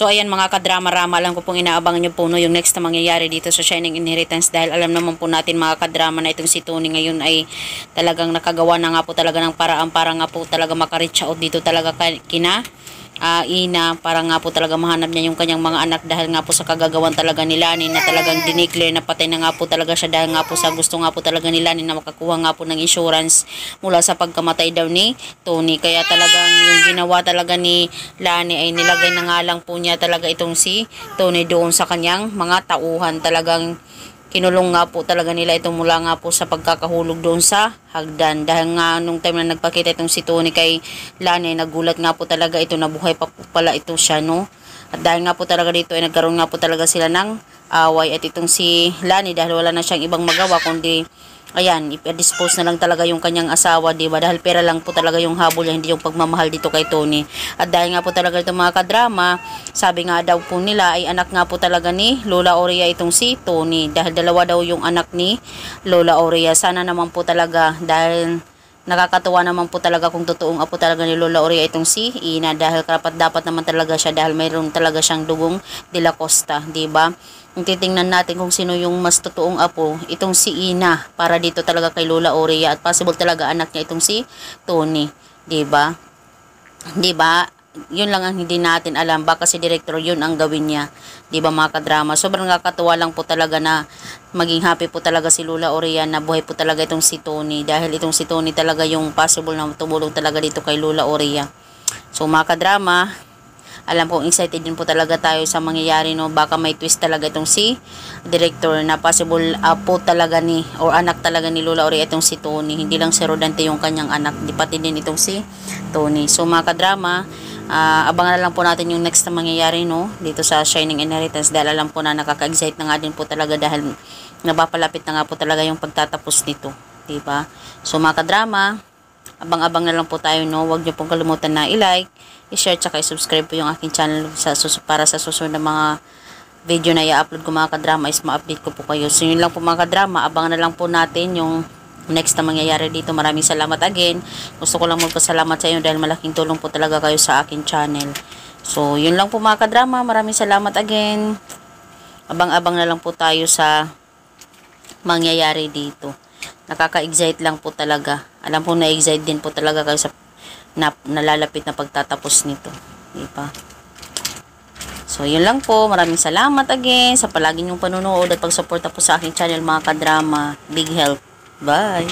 So ayan mga kadrama-rama, alam ko pong inaabangan nyo po no, yung next na mangyayari dito sa Shining Inheritance, dahil alam naman po natin mga kadrama na itong si Tony ngayon ay talagang nakagawa na nga po talaga ng paraan para nga po talaga makareach out dito talaga kina Ina, para nga po talaga mahanap niya yung kanyang mga anak, dahil nga po sa kagagawan talaga ni Lani na talagang dineclare na patay na nga po talaga siya, dahil nga po sa gusto nga po talaga ni Lani na makakuha nga po ng insurance mula sa pagkamatay daw ni Tony. Kaya talagang yung ginawa talaga ni Lani ay nilagay na nga lang po niya talaga itong si Tony doon sa kanyang mga tauhan. Talagang kinulong nga po talaga nila ito mula nga po sa pagkakahulog doon sa hagdan. Dahil nga nung time na nagpakita itong si Tony kay Lani, nagulat nga po talaga ito, nabuhay pa po pala ito siya, no? At dahil nga po talaga dito ay nagkaroon nga po talaga sila ng away. At itong si Lani, dahil wala na siyang ibang magawa kundi ayan, i-dispose na lang talaga yung kanyang asawa, diba? Dahil pera lang po talaga yung habol niya, hindi yung pagmamahal dito kay Tony. At dahil nga po talaga itong mga kadrama, sabi nga daw po nila ay anak nga po talaga ni Lola Aurea itong si Tony. Dahil dalawa daw yung anak ni Lola Aurea. Sana naman po talaga, dahil nakakatuwa naman po talaga kung totoong apo talaga ni Lola Aurea itong si Ina, dahil karapat dapat naman talaga siya, dahil mayroon talaga siyang dugong de la Costa, diba? Kung titingnan natin kung sino yung mas totoong apo, itong si Ina para dito talaga kay Lola Aurea, at possible talaga anak niya itong si Tony, 'di ba? 'Di ba? Yun lang ang hindi natin alam, baka si director yun ang gawin niya, 'di ba mga kadrama? Sobrang nakakatuwa lang po talaga na maging happy po talaga si Lola Aurea na buhay po talaga itong si Tony, dahil itong si Tony talaga yung possible na tumulong talaga dito kay Lola Aurea. So mga kadrama, alam kong excited din po talaga tayo sa mangyayari, no? Baka may twist talaga itong si director na possible po talaga ni or anak talaga ni Lola Aurea itong si Tony, hindi lang si Rodante yung kanyang anak, di pati din itong si Tony. So mga kadrama, abangan na lang po natin yung next na mangyayari, no, dito sa Shining Inheritance, dahil alam po na nakaka-excite na nga din po talaga, dahil napapalapit na nga po talaga yung pagtatapos nito, di ba? So mga kadrama, abang-abang na lang po tayo, no? Huwag niyo pong kalimutan na i-like, i-share, tsaka i-subscribe po yung aking channel para sa susunod na mga video na i-upload ko mga kadrama is ma-update ko po kayo. So yun lang po mga kadrama, abangan na lang po natin yung next na mangyayari dito. Maraming salamat again. Gusto ko lang magpasalamat sa inyo dahil malaking tulong po talaga kayo sa aking channel. So yun lang po mga kadrama, maraming salamat again. Abang-abang na lang po tayo sa mangyayari dito. Nakaka-excite lang po talaga. Alam po na-excite din po talaga kayo sa nalalapit na pagtatapos nito, diba? So yun lang po, maraming salamat again sa palagi niyong panunood at pagsuporta po sa aking channel mga kadrama. Big help. Bye!